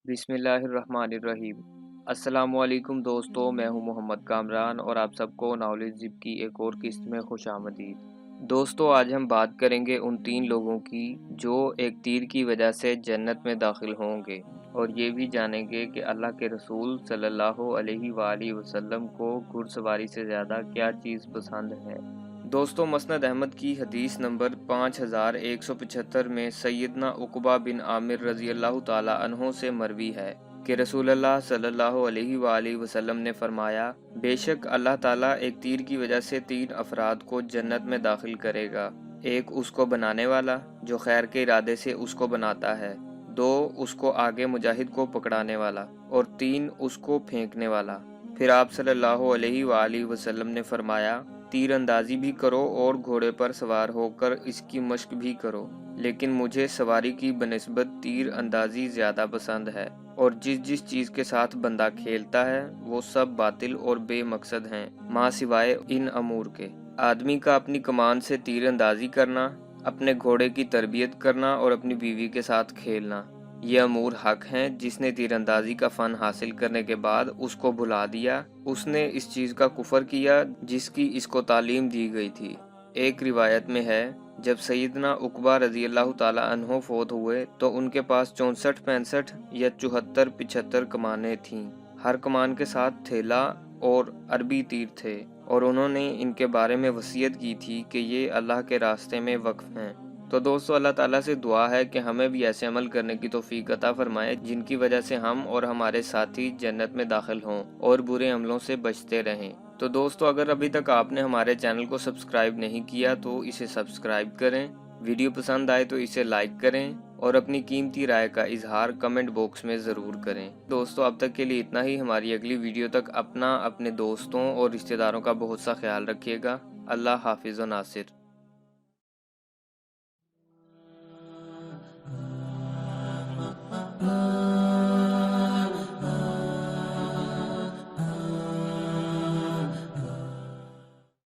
बिस्मिल्लाहिर्रहमानिर्रहीम। अस्सलामुअलैकुम दोस्तों, मैं हूं मोहम्मद कामरान और आप सबको नॉलेज ज़िप की एक और किस्त में खुशामदीद। दोस्तों, आज हम बात करेंगे उन 3 लोगों की जो एक तीर की वजह से जन्नत में दाखिल होंगे, और ये भी जानेंगे कि अल्लाह के रसूल सल्लल्लाहु अलैहि वालैहि वसल्लम को घुड़सवारी से ज़्यादा क्या चीज़ पसंद है। दोस्तों, मसनद अहमद की हदीस नंबर 5175 में सैयदना उक़बा बिन आमिर रज़ी अल्लाह ताला अन्हो से मरवी है कि रसूलुल्लाह सल्लल्लाहु अलैहि वालैहि वसल्लम ने फरमाया, बेशक अल्लाह ताला एक तीर की वजह से 3 अफराद को जन्नत में दाखिल करेगा। एक उसको बनाने वाला जो खैर के इरादे से उसको बनाता है, 2 उसको आगे मुजाहिद को पकड़ाने वाला, और 3 उसको फेंकने वाला। फिर आप सल्लल्लाहु अलैहि वालैहि वसल्लम ने फरमाया, तीर अंदाजी भी करो और घोड़े पर सवार होकर इसकी मश्क भी करो, लेकिन मुझे सवारी की बनिस्बत तीर अंदाजी ज़्यादा पसंद है, और जिस जिस चीज़ के साथ बंदा खेलता है वो सब बातिल और बेमकसद हैं, माँ सिवाय इन अमूर के। आदमी का अपनी कमान से तीर अंदाजी करना, अपने घोड़े की तरबियत करना और अपनी बीवी के साथ खेलना, ये अमूर हक हैं। जिसने तीरंदाजी का फ़न हासिल करने के बाद उसको भुला दिया, उसने इस चीज़ का कुफर किया जिसकी इसको तालीम दी गई थी। एक रिवायत में है, जब सैयदना उक़बा रज़ी अल्लाह ताला अन्हो फोत हुए तो उनके पास 64-65 या 74-75 कमानें थीं। हर कमान के साथ थैला और अरबी तीर थे, और उन्होंने इनके बारे में वसीयत की थी कि ये अल्लाह के रास्ते में वक्फ हैं। तो दोस्तों, अल्लाह ताला से दुआ है कि हमें भी ऐसे अमल करने की तौफीक अता फरमाए जिनकी वजह से हम और हमारे साथी जन्नत में दाखिल हों और बुरे अमलों से बचते रहें। तो दोस्तों, अगर अभी तक आपने हमारे चैनल को सब्सक्राइब नहीं किया तो इसे सब्सक्राइब करें, वीडियो पसंद आए तो इसे लाइक करें, और अपनी कीमती राय का इजहार कमेंट बॉक्स में ज़रूर करें। दोस्तों, अब तक के लिए इतना ही। हमारी अगली वीडियो तक अपना, अपने दोस्तों और रिश्तेदारों का बहुत सा ख्याल रखिएगा। अल्लाह हाफिज़ व नासिर।